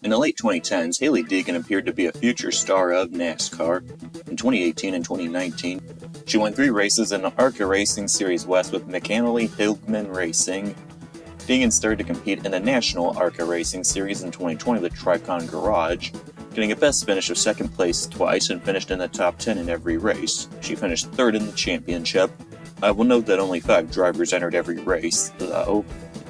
In the late 2010s, Hailie Deegan appeared to be a future star of NASCAR. In 2018 and 2019, she won 3 races in the ARCA Racing Series West with Hailie Racing. Deegan started to compete in the National ARCA Racing Series in 2020 with Tricon Garage, getting a best finish of 2nd place twice and finished in the top 10 in every race. She finished 3rd in the championship. I will note that only 5 drivers entered every race, though.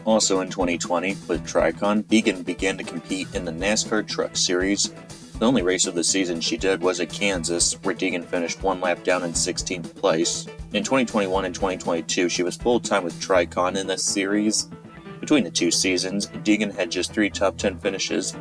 Also in 2020, with Tricon, Deegan began to compete in the NASCAR Truck Series. The only race of the season she did was at Kansas, where Deegan finished 1 lap down in 16th place. In 2021 and 2022, she was full-time with Tricon in this series. Between the 2 seasons, Deegan had just 3 top 10 finishes,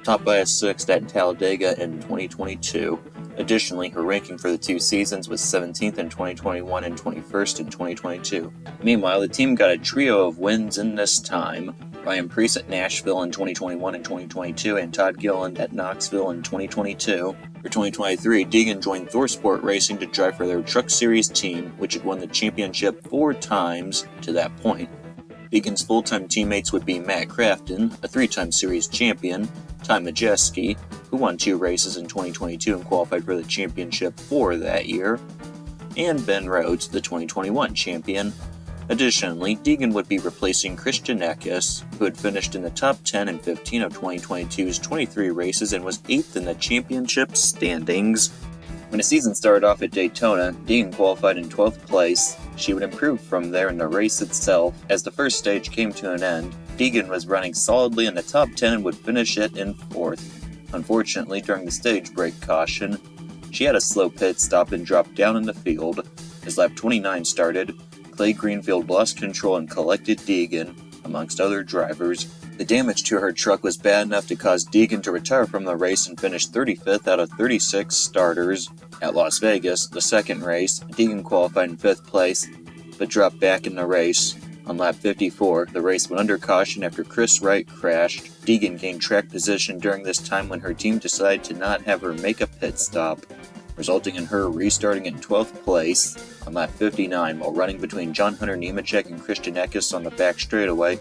topped by a 6th at Talladega in 2022. Additionally, her ranking for the 2 seasons was 17th in 2021 and 21st in 2022. Meanwhile, the team got a trio of wins in this time: Ryan Preece at Nashville in 2021 and 2022, and Todd Gilliland at Knoxville in 2022. For 2023, Deegan joined ThorSport Racing to drive for their Truck Series team, which had won the championship 4 times to that point. Deegan's full-time teammates would be Matt Crafton, a 3-time series champion, Jayski, who won 2 races in 2022 and qualified for the championship for that year, and Ben Rhodes, the 2021 champion. Additionally, Deegan would be replacing Christian Eckes, who had finished in the top 10 and 15 of 2022's 23 races and was 8th in the championship standings. When the season started off at Daytona, Deegan qualified in 12th place. She would improve from there in the race itself. As the first stage came to an end, Deegan was running solidly in the top 10 and would finish it in 4th. Unfortunately, during the stage break caution, she had a slow pit stop and dropped down in the field. As lap 29 started, Clay Greenfield lost control and collected Deegan, amongst other drivers. The damage to her truck was bad enough to cause Deegan to retire from the race and finish 35th out of 36 starters. At Las Vegas, the second race, Deegan qualified in 5th place, but dropped back in the race. On lap 54, the race went under caution after Chris Wright crashed. Deegan gained track position during this time when her team decided to not have her make a pit stop, resulting in her restarting in 12th place. On lap 59, while running between John Hunter Nemechek and Christian Eckes on the back straightaway,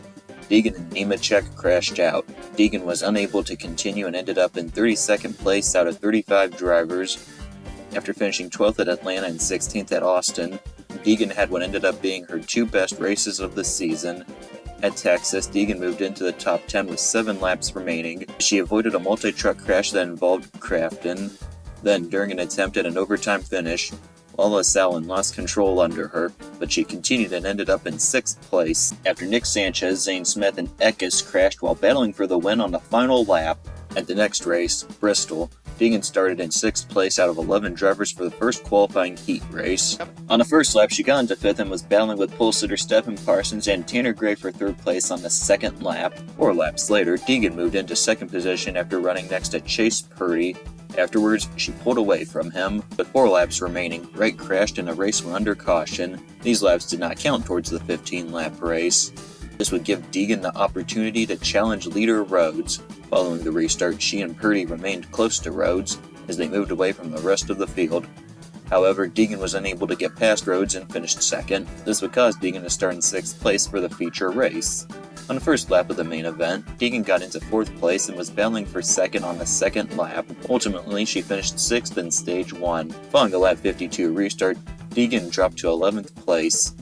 Deegan and Nemechek crashed out. Deegan was unable to continue and ended up in 32nd place out of 35 drivers. After finishing 12th at Atlanta and 16th at Austin, Deegan had what ended up being her 2 best races of the season. At Texas, Deegan moved into the top 10 with 7 laps remaining. She avoided a multi-truck crash that involved Crafton. Then, during an attempt at an overtime finish, Wallace Allen lost control under her, but she continued and ended up in 6th place after Nick Sanchez, Zane Smith, and Eckes crashed while battling for the win on the final lap. At the next race, Bristol, Deegan started in 6th place out of 11 drivers for the first qualifying heat race. On the first lap, she got into 5th and was battling with pole sitter Stephen Parsons and Tanner Gray for 3rd place on the 2nd lap. 4 laps later, Deegan moved into 2nd position after running next to Chase Purdy. Afterwards, she pulled away from him. With 4 laps remaining, Wright crashed and the race went under caution. These laps did not count towards the 15-lap race. This would give Deegan the opportunity to challenge leader Rhodes. Following the restart, she and Purdy remained close to Rhodes as they moved away from the rest of the field. However, Deegan was unable to get past Rhodes and finished 2nd. This would cause Deegan to start in 6th place for the feature race. On the first lap of the main event, Deegan got into 4th place and was battling for 2nd on the 2nd lap. Ultimately, she finished 6th in Stage 1. Following a lap 52 restart, Deegan dropped to 11th place.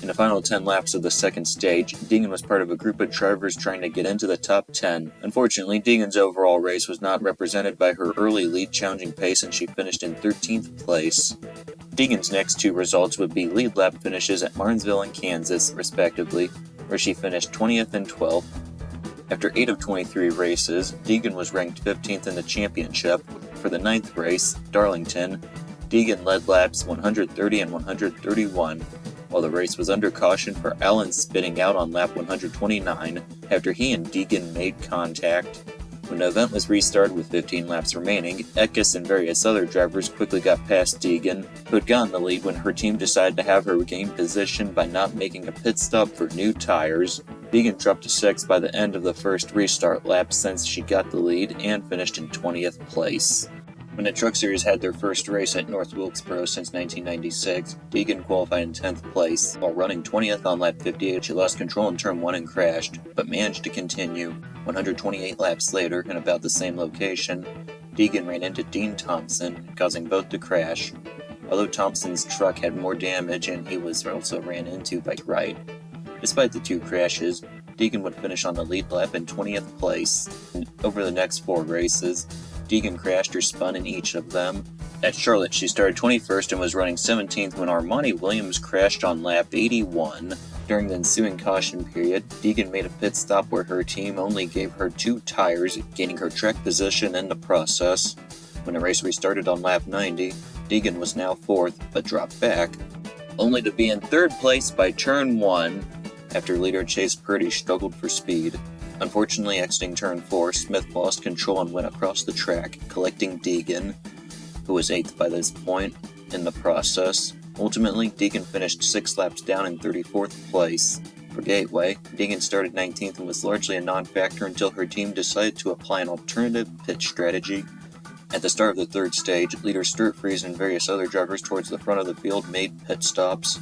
In the final 10 laps of the 2nd stage, Deegan was part of a group of drivers trying to get into the top 10. Unfortunately, Deegan's overall race was not represented by her early lead challenging pace and she finished in 13th place. Deegan's next 2 results would be lead lap finishes at Martinsville and Kansas, respectively, where she finished 20th and 12th. After 8 of 23 races, Deegan was ranked 15th in the championship. For the 9th race, Darlington, Deegan led laps 130 and 131, while the race was under caution for Allen spitting out on lap 129 after he and Deegan made contact. When the event was restarted with 15 laps remaining, Eckes and various other drivers quickly got past Deegan, who had gotten the lead when her team decided to have her regain position by not making a pit stop for new tires. Deegan dropped to 6th by the end of the first restart lap since she got the lead and finished in 20th place. When the Truck Series had their first race at North Wilkesboro since 1996, Deegan qualified in 10th place. While running 20th on lap 58, she lost control in turn 1 and crashed, but managed to continue. 128 laps later, in about the same location, Deegan ran into Dean Thompson, causing both to crash. Although Thompson's truck had more damage and he was also ran into by Wright. Despite the two crashes, Deegan would finish on the lead lap in 20th place. And over the next 4 races, Deegan crashed or spun in each of them. At Charlotte, she started 21st and was running 17th when Armani Williams crashed on lap 81. During the ensuing caution period, Deegan made a pit stop where her team only gave her 2 tires, gaining her track position in the process. When the race restarted on lap 90, Deegan was now 4th, but dropped back, only to be in 3rd place by turn 1 after leader Chase Purdy struggled for speed. Unfortunately, exiting turn 4, Smith lost control and went across the track, collecting Deegan, who was 8th by this point, in the process. Ultimately, Deegan finished 6 laps down in 34th place. For Gateway, Deegan started 19th and was largely a non-factor until her team decided to apply an alternative pit strategy. At the start of the 3rd stage, leader Stuart Friesen and various other drivers towards the front of the field made pit stops.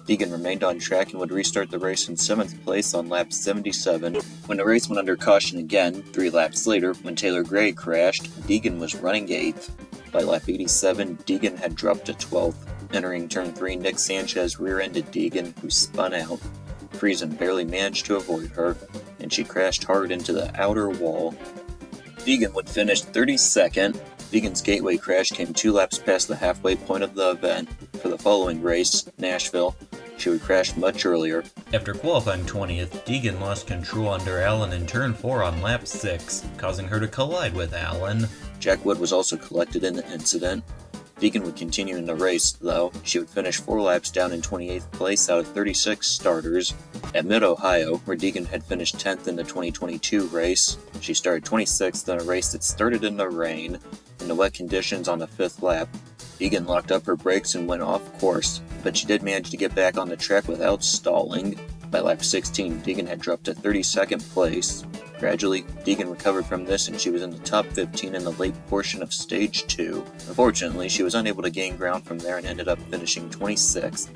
Deegan remained on track and would restart the race in 7th place on lap 77. When the race went under caution again, 3 laps later, when Taylor Gray crashed, Deegan was running 8th. By lap 87, Deegan had dropped to 12th. Entering turn 3, Nick Sanchez rear-ended Deegan, who spun out. Friesen barely managed to avoid her, and she crashed hard into the outer wall. Deegan would finish 32nd. Deegan's Gateway crash came 2 laps past the halfway point of the event. For the following race, Nashville, she would crash much earlier. After qualifying 20th, Deegan lost control under Allen in turn 4 on lap 6, causing her to collide with Allen. Jack Wood was also collected in the incident. Deegan would continue in the race, though. She would finish 4 laps down in 28th place out of 36 starters. At Mid-Ohio, where Deegan had finished 10th in the 2022 race, she started 26th in a race that started in the rain. In the wet conditions on the 5th lap, Deegan locked up her brakes and went off course, but she did manage to get back on the track without stalling. By lap 16, Deegan had dropped to 32nd place. Gradually, Deegan recovered from this and she was in the top 15 in the late portion of Stage 2. Unfortunately, she was unable to gain ground from there and ended up finishing 26th.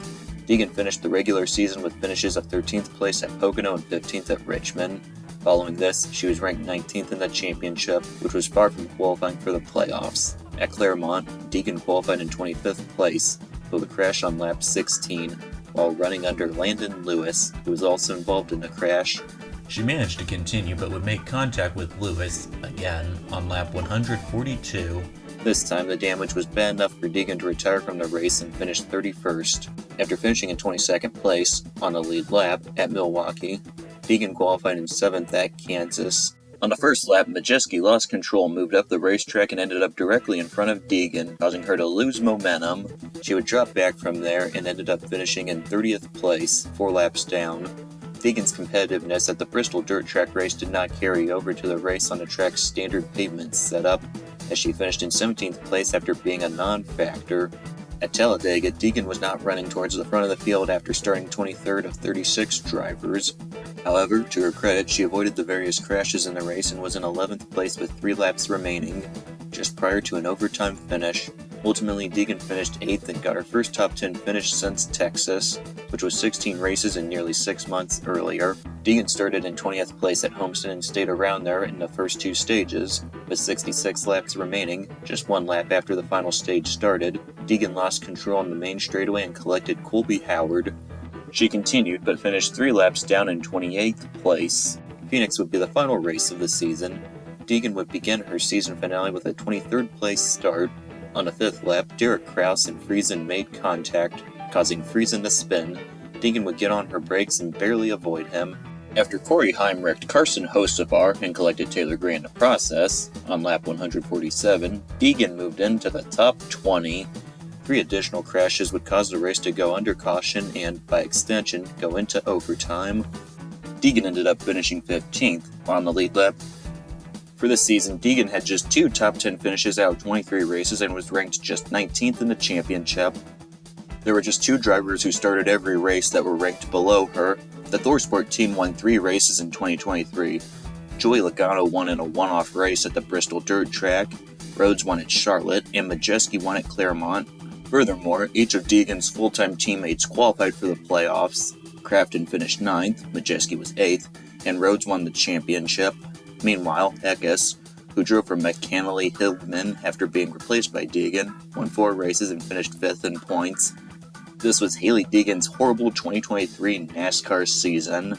Deegan finished the regular season with finishes of 13th place at Pocono and 15th at Richmond. Following this, she was ranked 19th in the championship, which was far from qualifying for the playoffs. At Claremont, Deegan qualified in 25th place, with a crash on lap 16, while running under Landon Lewis, who was also involved in the crash. She managed to continue but would make contact with Lewis, again, on lap 142. This time, the damage was bad enough for Deegan to retire from the race and finish 31st. After finishing in 22nd place, on the lead lap, at Milwaukee, Deegan qualified in 7th at Kansas. On the first lap, Jayski lost control, moved up the racetrack, and ended up directly in front of Deegan, causing her to lose momentum. She would drop back from there and ended up finishing in 30th place, 4 laps down. Deegan's competitiveness at the Bristol dirt track race did not carry over to the race on the track's standard pavement setup, as she finished in 17th place after being a non-factor. At Talladega, Deegan was not running towards the front of the field after starting 23rd of 36 drivers. However, to her credit, she avoided the various crashes in the race and was in 11th place with 3 laps remaining, just prior to an overtime finish. Ultimately, Deegan finished 8th and got her first top 10 finish since Texas, which was 16 races in nearly 6 months earlier. Deegan started in 20th place at Homestead and stayed around there in the first 2 stages. With 66 laps remaining, just 1 lap after the final stage started, Deegan lost control on the main straightaway and collected Colby Howard. She continued, but finished 3 laps down in 28th place. Phoenix would be the final race of the season. Deegan would begin her season finale with a 23rd place start. On the 5th lap, Derek Kraus and Friesen made contact, causing Friesen to spin. Deegan would get on her brakes and barely avoid him. After Corey Heim wrecked Carson Hocevar and collected Taylor Gray in the process, on lap 147, Deegan moved into the top 20. 3 additional crashes would cause the race to go under caution and, by extension, go into overtime. Deegan ended up finishing 15th on the lead lap. For this season, Deegan had just 2 top 10 finishes out of 23 races and was ranked just 19th in the championship. There were just 2 drivers who started every race that were ranked below her. The ThorSport team won 3 races in 2023. Joey Logano won in a one-off race at the Bristol dirt track. Rhodes won at Charlotte, and Jayski won at Claremont. Furthermore, each of Deegan's full-time teammates qualified for the playoffs. Crafton finished 9th, Jayski was 8th, and Rhodes won the championship. Meanwhile, Eckes, who drove for McAnally-Hildman after being replaced by Deegan, won 4 races and finished 5th in points. This was Hailie Deegan's horrible 2023 NASCAR season.